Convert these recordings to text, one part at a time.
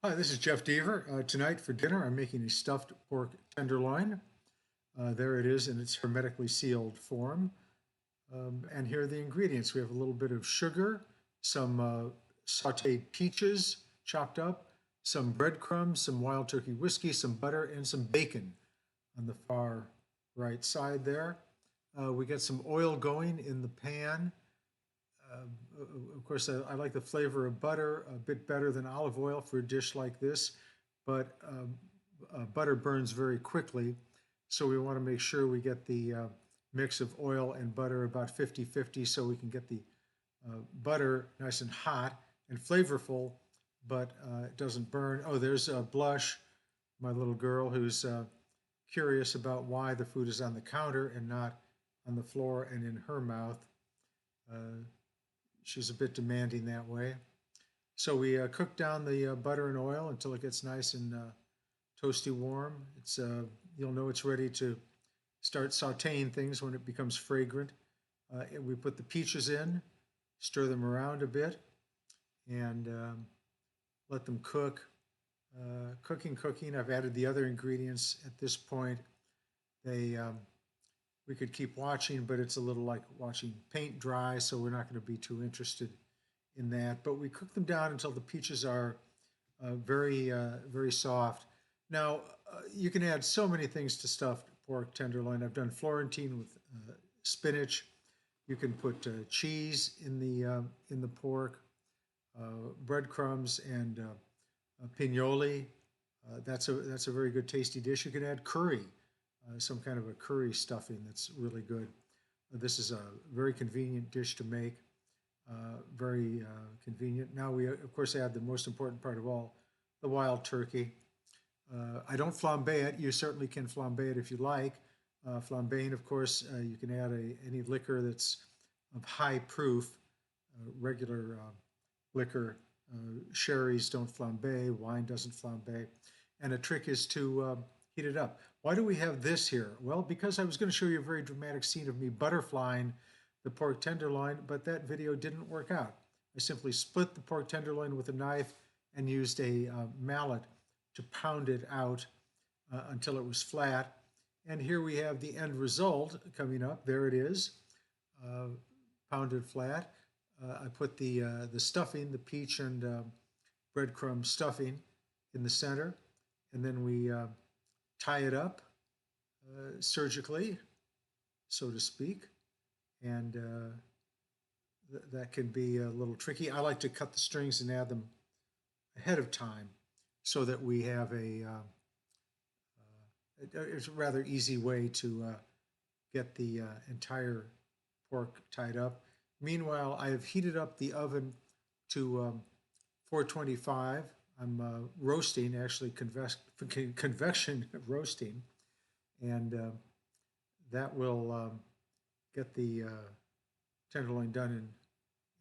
Hi, this is Jeff Deaver. Tonight for dinner, I'm making a stuffed pork tenderloin. There it is in its hermetically sealed form. And here are the ingredients. We have a little bit of sugar, some sauteed peaches chopped up, some breadcrumbs, some wild turkey whiskey, some butter, and some bacon on the far right side there. We get some oil going in the pan. Of course, I like the flavor of butter a bit better than olive oil for a dish like this, but butter burns very quickly. So we want to make sure we get the mix of oil and butter about 50-50 so we can get the butter nice and hot and flavorful, but it doesn't burn. Oh, there's Blush, my little girl, who's curious about why the food is on the counter and not on the floor and in her mouth. Uh, she's a bit demanding that way. So we cook down the butter and oil until it gets nice and toasty warm. You'll know it's ready to start sauteing things when it becomes fragrant. We put the peaches in, stir them around a bit, and let them cook. Cooking. I've added the other ingredients at this point. They We could keep watching, but it's a little like watching paint dry, so we're not going to be too interested in that. But we cook them down until the peaches are very soft. Now, you can add so many things to stuffed pork tenderloin. I've done Florentine with spinach. You can put cheese in the pork, breadcrumbs, and pignoli. That's a very good tasty dish. You can add curry, some kind of a curry stuffing that's really good. This is a very convenient dish to make, very convenient. Now we, of course, add the most important part of all, the wild turkey. I don't flambe it. You certainly can flambe it if you like. Flambeing, of course, you can add any liquor that's of high proof. Regular liquor, sherries don't flambe, wine doesn't flambe. And a trick is to heat it up. Why do we have this here? Well, because I was going to show you a very dramatic scene of me butterflying the pork tenderloin, but that video didn't work out. I simply split the pork tenderloin with a knife and used a mallet to pound it out until it was flat. And here we have the end result coming up. There it is, pounded flat. I put the stuffing, the peach and breadcrumb stuffing in the center, and then we tie it up surgically, so to speak, and that can be a little tricky. I like to cut the strings and add them ahead of time so that we have it's a rather easy way to get the entire pork tied up. Meanwhile, I have heated up the oven to 425. I'm roasting, actually convection roasting, and that will get the tenderloin done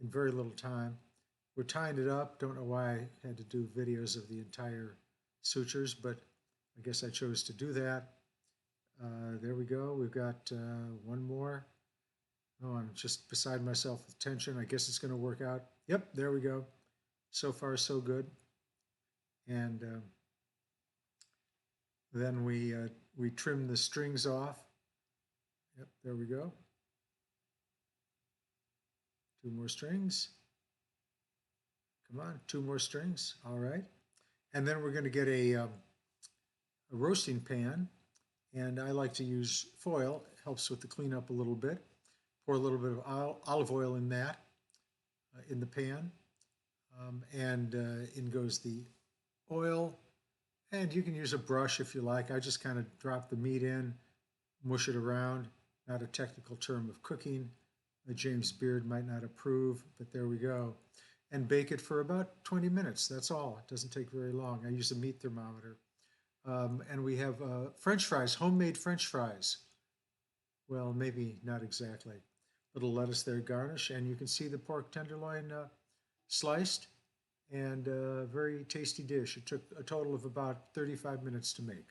in very little time. We're tying it up. Don't know why I had to do videos of the entire sutures, but I guess I chose to do that. There we go. We've got one more. Oh, I'm just beside myself with tension. I guess it's going to work out. Yep, there we go. So far, so good. And then we trim the strings off. Yep, there we go. Two more strings. Come on, two more strings. All right. And then we're going to get a roasting pan. And I like to use foil. It helps with the cleanup a little bit. Pour a little bit of olive oil in that, in the pan. And in goes the oil. And you can use a brush if you like. I just kind of drop the meat in, mush it around. Not a technical term of cooking. James Beard might not approve, but there we go. And bake it for about 20 minutes. That's all. It doesn't take very long. I use a meat thermometer. And we have French fries, homemade French fries. Well, maybe not exactly. Little lettuce there, garnish, and you can see the pork tenderloin sliced, and a very tasty dish. It took a total of about 35 minutes to make.